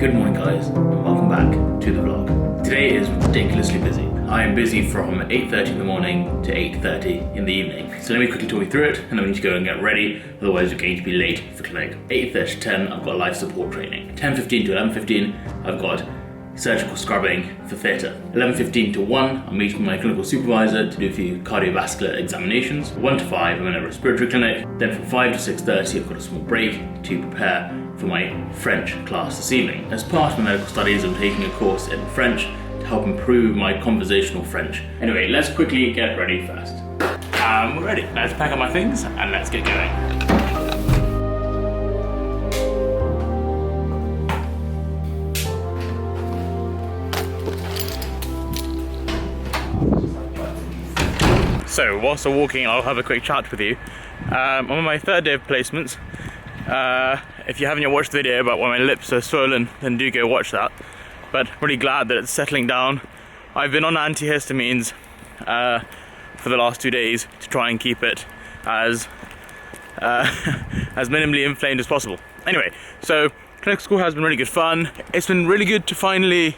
Good morning guys, and welcome back to the vlog. Today is ridiculously busy. I am busy from 8:30 in the morning to 8:30 in the evening. So let me quickly talk you through it, and then we need to go and get ready, otherwise we're going to be late for clinic. 8:30 to 10, I've got life support training. 10:15 to 11:15, I've got surgical scrubbing for theatre. 11:15 to 1, I'm meeting my clinical supervisor to do a few cardiovascular examinations. 1 to 5, I'm in a respiratory clinic. Then from 5 to 6:30, I've got a small break to prepare for my French class this evening. As part of my medical studies, I'm taking a course in French to help improve my conversational French. Anyway, let's quickly get ready first. We're ready. Let's pack up my things and let's get going. So, whilst I'm walking, I'll have a quick chat with you. I'm on my third day of placements. If you haven't yet watched the video about why my lips are swollen, then do go watch that. But I'm really glad that it's settling down. I've been on antihistamines for the last 2 days to try and keep it as as minimally inflamed as possible. Anyway, so clinical school has been really good fun. It's been really good to finally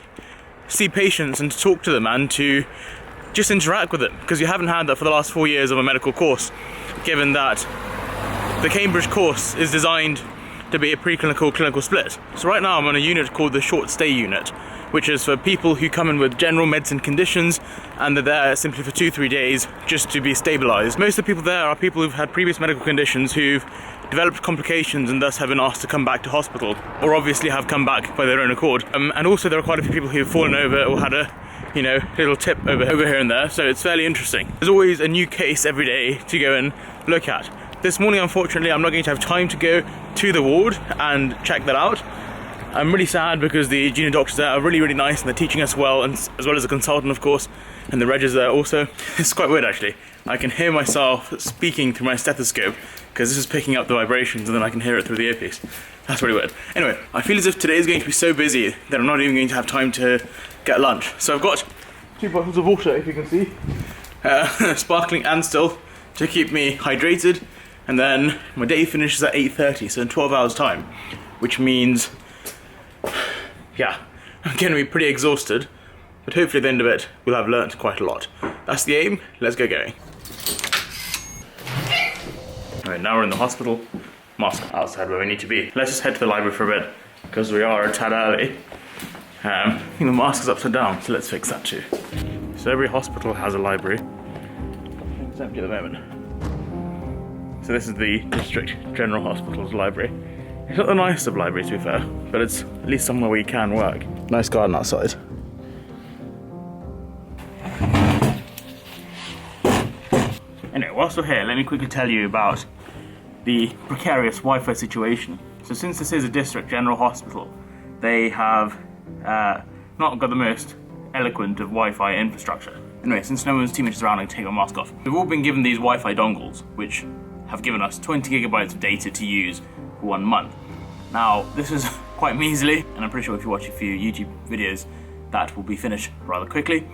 see patients and to talk to them and to just interact with them, because you haven't had that for the last 4 years of a medical course, given that the Cambridge course is designed to be a preclinical clinical split. So right now I'm on a unit called the short stay unit, which is for people who come in with general medicine conditions and they're there simply for 2-3 days just to be stabilised. Most of the people there are people who've had previous medical conditions who've developed complications and thus have been asked to come back to hospital, or obviously have come back by their own accord. And also there are quite a few people who've fallen over or had a little tip over here and there, so it's fairly interesting. There's always a new case every day to go and look at. This morning, unfortunately, I'm not going to have time to go to the ward and check that out. I'm really sad because the junior doctors there are really, really nice and they're teaching us well, and as well as a consultant, of course, and the regis there also. It's quite weird, actually. I can hear myself speaking through my stethoscope because this is picking up the vibrations and then I can hear it through the earpiece. That's really weird. Anyway, I feel as if today is going to be so busy that I'm not even going to have time to get lunch. So I've got 2 bottles of water, if you can see, sparkling and still, to keep me hydrated. And then my day finishes at 8:30, so in 12 hours time, which means, yeah, I'm going to be pretty exhausted, but hopefully at the end of it, we'll have learnt quite a lot. That's the aim, let's get going. Alright, now we're in the hospital, mask outside where we need to be. Let's just head to the library for a bit, because we are a tad early. I think the mask is upside down, so let's fix that too. So every hospital has a library. It's empty at the moment. So this is the District General Hospital's library. It's not the nicest of libraries, to be fair, but it's at least somewhere where you can work. Nice garden outside. Anyway, whilst we're here, let me quickly tell you about the precarious Wi-Fi situation. So since this is a District General Hospital, they have not got the most eloquent of Wi-Fi infrastructure. Anyway, since no one's too much around, I can take my mask off. We've all been given these Wi-Fi dongles, which have given us 20 gigabytes of data to use for 1 month. Now, this is quite measly, and I'm pretty sure if you watch a few YouTube videos, that will be finished rather quickly.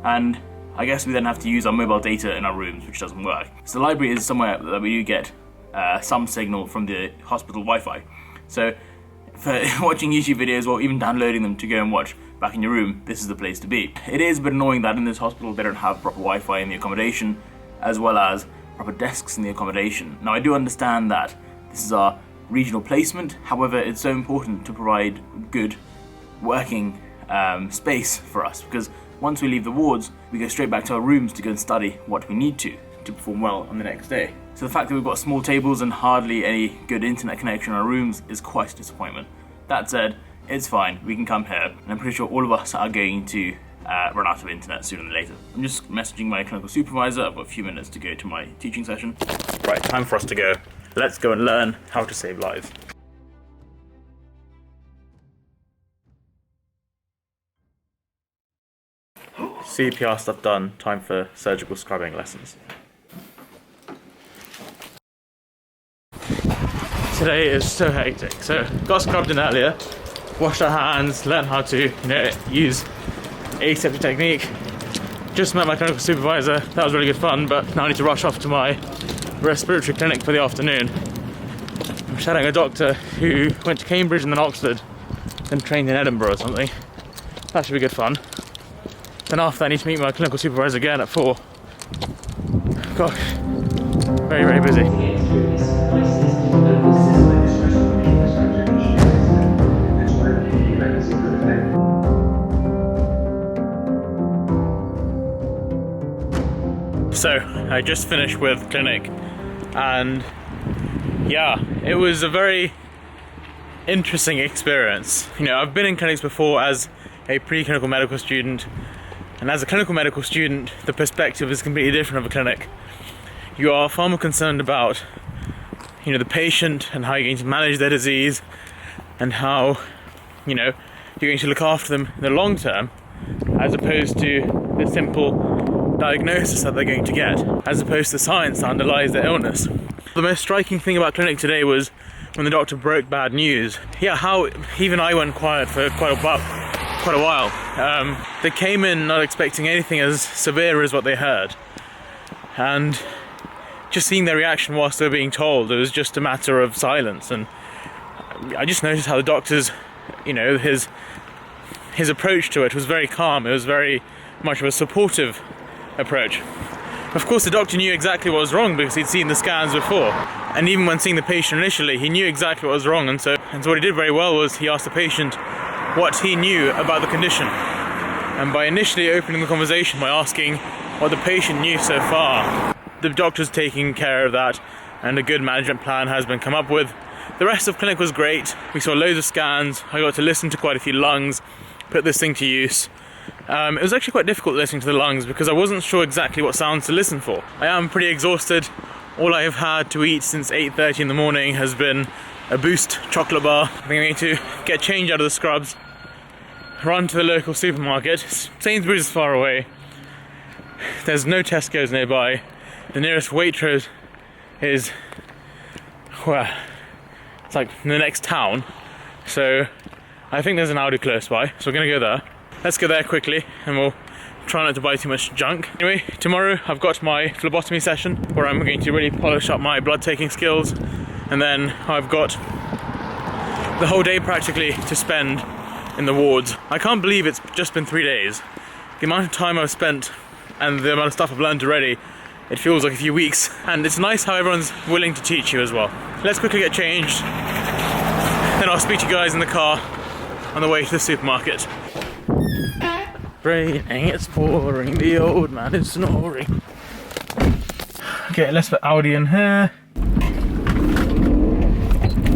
And I guess we then have to use our mobile data in our rooms, which doesn't work. So the library is somewhere that we do get some signal from the hospital Wi-Fi. So for watching YouTube videos or even downloading them to go and watch back in your room, this is the place to be. It is a bit annoying that in this hospital they don't have proper Wi-Fi in the accommodation, as well as proper desks in the accommodation. Now I do understand that this is our regional placement, however it's so important to provide good working space for us, because once we leave the wards we go straight back to our rooms to go and study what we need to perform well on the next day. So the fact that we've got small tables and hardly any good internet connection in our rooms is quite a disappointment. That said, it's fine, we can come here, and I'm pretty sure all of us are going to run out of internet sooner than later. I'm just messaging my clinical supervisor. I've got a few minutes to go to my teaching session. Right, time for us to go. Let's go and learn how to save lives. CPR stuff done, time for surgical scrubbing lessons. Today is so hectic. So, got scrubbed in earlier, washed our hands, learned how to, use aseptic technique. Just met my clinical supervisor, that was really good fun, but now I need to rush off to my respiratory clinic for the afternoon. I'm shadowing a doctor who went to Cambridge and then Oxford, then trained in Edinburgh or something. That should be good fun. Then after that, I need to meet my clinical supervisor again at 4. Gosh, very, very busy. So, I just finished with clinic, and yeah, it was a very interesting experience. You know, I've been in clinics before as a pre-clinical medical student, and as a clinical medical student, the perspective is completely different of a clinic. You are far more concerned about, you know, the patient and how you're going to manage their disease, and how, you know, you're going to look after them in the long term, as opposed to the simple diagnosis that they're going to get, as opposed to the science that underlies their illness. The most striking thing about clinic today was when the doctor broke bad news. Yeah, how even I went quiet for quite a while. They came in not expecting anything as severe as what they heard, and just seeing their reaction whilst they were being told, it was just a matter of silence. And I just noticed how the doctor's, you know, his approach to it was very calm. It was very much of a supportive approach. Of course, the doctor knew exactly what was wrong because he'd seen the scans before, and even when seeing the patient initially, he knew exactly what was wrong. And so what he did very well was he asked the patient what he knew about the condition, and by initially opening the conversation by asking what the patient knew so far, the doctor's taking care of that, and a good management plan has been come up with. The rest of clinic was great. We saw loads of scans. I got to listen to quite a few lungs, put this thing to use. It was actually quite difficult listening to the lungs because I wasn't sure exactly what sounds to listen for. I am pretty exhausted. All I have had to eat since 8:30 in the morning has been a Boost chocolate bar. I think I'm going to get change out of the scrubs, run to the local supermarket. Sainsbury's is far away. There's no Tesco's nearby. The nearest Waitrose is, well, it's like the next town. So I think there's an Aldi close by, so we're going to go there. Let's go there quickly, and we'll try not to buy too much junk. Anyway, tomorrow I've got my phlebotomy session where I'm going to really polish up my blood taking skills, and then I've got the whole day practically to spend in the wards. I can't believe it's just been 3 days. The amount of time I've spent and the amount of stuff I've learned already, it feels like a few weeks, and it's nice how everyone's willing to teach you as well. Let's quickly get changed, then I'll speak to you guys in the car on the way to the supermarket. Raining, it's pouring, the old man is snoring. Okay, let's put Audi in here.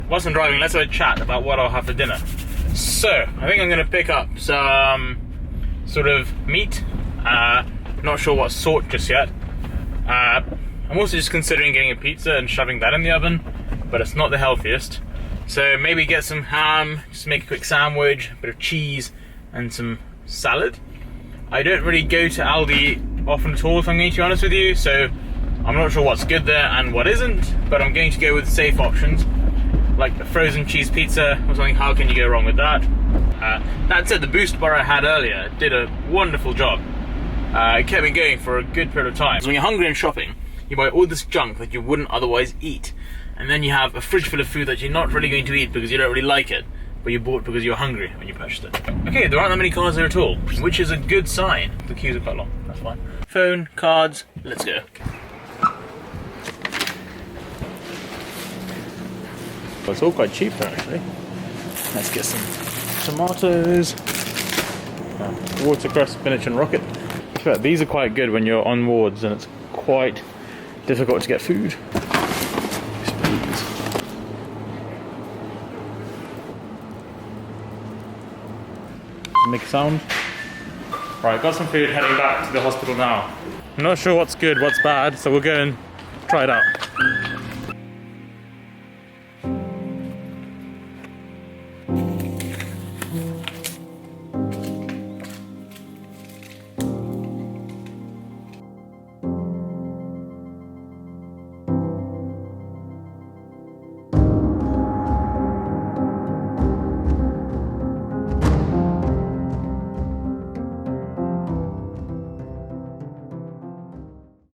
Whilst I'm driving, let's have a chat about what I'll have for dinner. So, I think I'm going to pick up some sort of meat. Not sure what sort just yet. I'm also just considering getting a pizza and shoving that in the oven, but it's not the healthiest. So maybe get some ham, just make a quick sandwich, a bit of cheese, and some salad. I don't really go to Aldi often at all, if I'm going to be honest with you, so I'm not sure what's good there and what isn't, but I'm going to go with safe options, like a frozen cheese pizza or something. How can you go wrong with that? That said, the Boost bar I had earlier did a wonderful job. It kept me going for a good period of time. So when you're hungry and shopping, you buy all this junk that you wouldn't otherwise eat, and then you have a fridge full of food that you're not really going to eat because you don't really like it, but you bought because you're hungry when you purchased it. Okay, there aren't that many cards there at all, which is a good sign. The queues are quite long, that's fine. Phone, cards, let's go. Well, it's all quite cheap there actually. Let's get some tomatoes, watercress, spinach and rocket. These are quite good when you're on wards and it's quite difficult to get food. Make a sound. Right, got some food, heading back to the hospital now. I'm not sure what's good, what's bad, so we'll go and try it out.